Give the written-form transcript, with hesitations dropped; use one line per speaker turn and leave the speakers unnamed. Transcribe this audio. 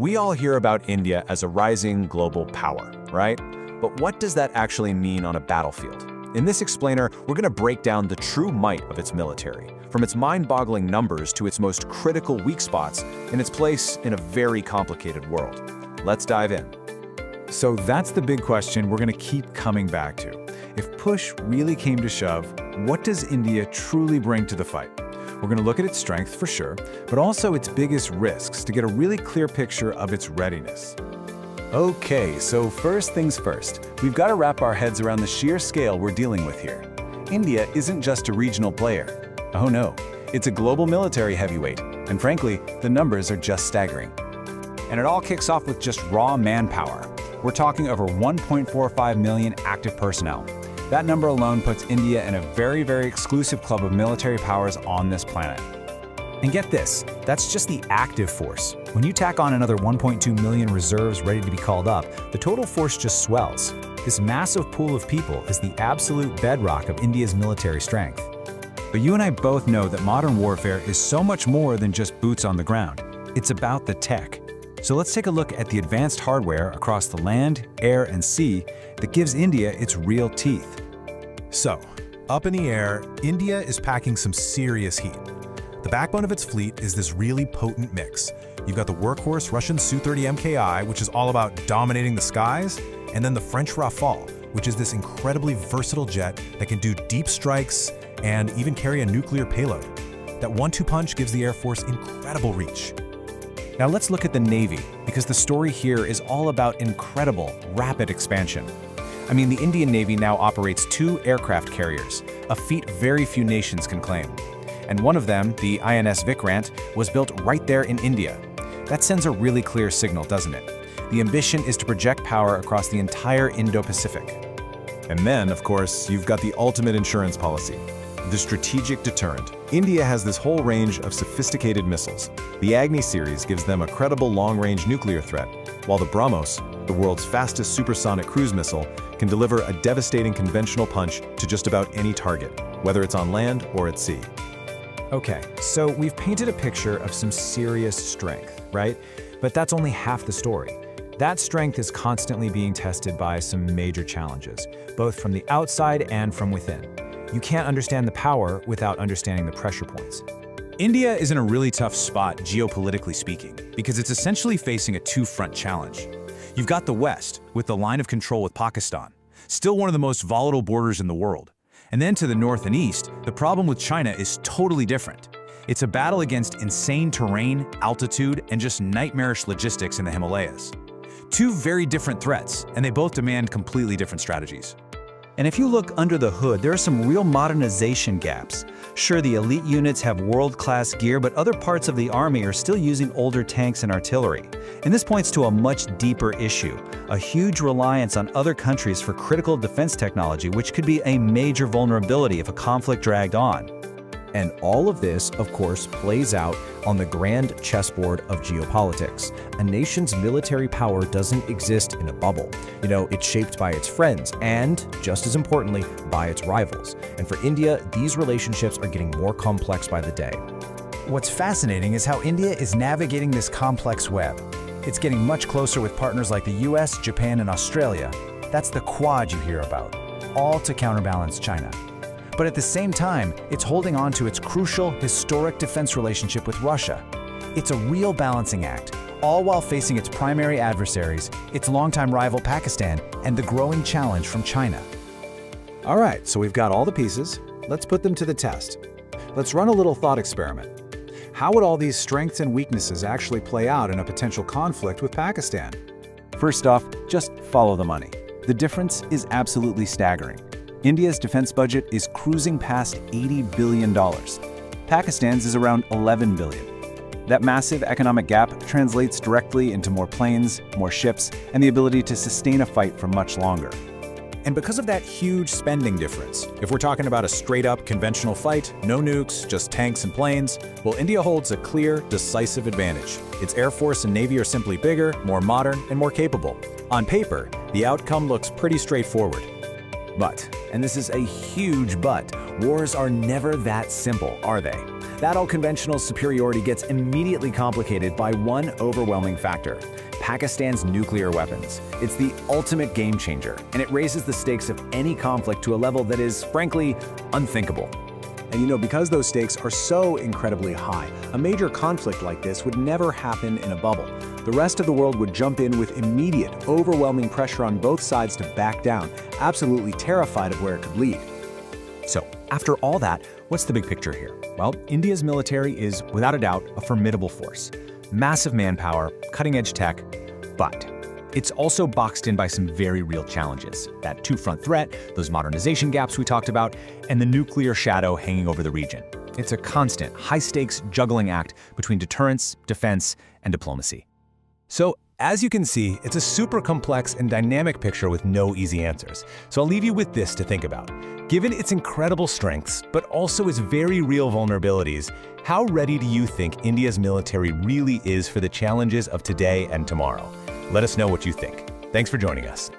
We all hear about India as a rising global power, right? But what does that actually mean on a battlefield? In this explainer, we're going to break down the true might of its military, from its mind-boggling numbers to its most critical weak spots and its place in a very complicated world. Let's dive in.
So that's the big question we're going to keep coming back to. If push really came to shove, what does India truly bring to the fight? We're going to look at its strength for sure, but also its biggest risks to get a really clear picture of its readiness. Okay, so first things first, we've got to wrap our heads around the sheer scale we're dealing with here. India isn't just a regional player. Oh no, it's a global military heavyweight, and frankly, the numbers are just staggering. And it all kicks off with just raw manpower. We're talking over 1.45 million active personnel. That number alone puts India in a very, very exclusive club of military powers on this planet. And get this, that's just the active force. When you tack on another 1.2 million reserves ready to be called up, the total force just swells. This massive pool of people is the absolute bedrock of India's military strength. But you and I both know that modern warfare is so much more than just boots on the ground. It's about the tech. So let's take a look at the advanced hardware across the land, air, and sea that gives India its real teeth.
So, up in the air, India is packing some serious heat. The backbone of its fleet is this really potent mix. You've got the workhorse Russian Su-30 MKI, which is all about dominating the skies, and then the French Rafale, which is this incredibly versatile jet that can do deep strikes and even carry a nuclear payload. That 1-2 punch gives the Air Force incredible reach.
Now let's look at the Navy, because the story here is all about incredible, rapid expansion. I mean, the Indian Navy now operates 2 aircraft carriers, a feat very few nations can claim. And one of them, the INS Vikrant, was built right there in India. That sends a really clear signal, doesn't it? The ambition is to project power across the entire Indo-Pacific.
And then, of course, you've got the ultimate insurance policy, the strategic deterrent. India has this whole range of sophisticated missiles. The Agni series gives them a credible long-range nuclear threat, while the BrahMos, the world's fastest supersonic cruise missile, can deliver a devastating conventional punch to just about any target, whether it's on land or at sea.
Okay, so we've painted a picture of some serious strength, right? But that's only half the story. That strength is constantly being tested by some major challenges, both from the outside and from within. You can't understand the power without understanding the pressure points.
India is in a really tough spot, geopolitically speaking, because it's essentially facing a two-front challenge. You've got the West, with the line of control with Pakistan, still one of the most volatile borders in the world. And then to the north and east, the problem with China is totally different. It's a battle against insane terrain, altitude, and just nightmarish logistics in the Himalayas. Two very different threats, and they both demand completely different strategies.
And if you look under the hood, there are some real modernization gaps. Sure, the elite units have world-class gear, but other parts of the army are still using older tanks and artillery. And this points to a much deeper issue, a huge reliance on other countries for critical defense technology, which could be a major vulnerability if a conflict dragged on.
And all of this, of course, plays out on the grand chessboard of geopolitics. A nation's military power doesn't exist in a bubble. It's shaped by its friends and, just as importantly, by its rivals. And for India, these relationships are getting more complex by the day.
What's fascinating is how India is navigating this complex web. It's getting much closer with partners like the US, Japan, and Australia. That's the Quad you hear about, all to counterbalance China. But at the same time, it's holding on to its crucial, historic defense relationship with Russia. It's a real balancing act, all while facing its primary adversaries, its longtime rival Pakistan, and the growing challenge from China.
All right, so we've got all the pieces. Let's put them to the test. Let's run a little thought experiment. How would all these strengths and weaknesses actually play out in a potential conflict with Pakistan?
First off, just follow the money. The difference is absolutely staggering. India's defense budget is cruising past $80 billion. Pakistan's is around $11 billion. That massive economic gap translates directly into more planes, more ships, and the ability to sustain a fight for much longer.
And because of that huge spending difference, if we're talking about a straight-up conventional fight, no nukes, just tanks and planes, well, India holds a clear, decisive advantage. Its Air Force and Navy are simply bigger, more modern, and more capable. On paper, the outcome looks pretty straightforward.
But, and this is a huge but, wars are never that simple, are they? That all-conventional superiority gets immediately complicated by one overwhelming factor: Pakistan's nuclear weapons. It's the ultimate game changer, and it raises the stakes of any conflict to a level that is, frankly, unthinkable.
And because those stakes are so incredibly high, a major conflict like this would never happen in a bubble. The rest of the world would jump in with immediate, overwhelming pressure on both sides to back down, absolutely terrified of where it could lead.
So, after all that, what's the big picture here? Well, India's military is, without a doubt, a formidable force. Massive manpower, cutting-edge tech, but it's also boxed in by some very real challenges. That two-front threat, those modernization gaps we talked about, and the nuclear shadow hanging over the region. It's a constant, high-stakes juggling act between deterrence, defense, and diplomacy.
So, as you can see, it's a super complex and dynamic picture with no easy answers. So I'll leave you with this to think about. Given its incredible strengths, but also its very real vulnerabilities, how ready do you think India's military really is for the challenges of today and tomorrow? Let us know what you think. Thanks for joining us.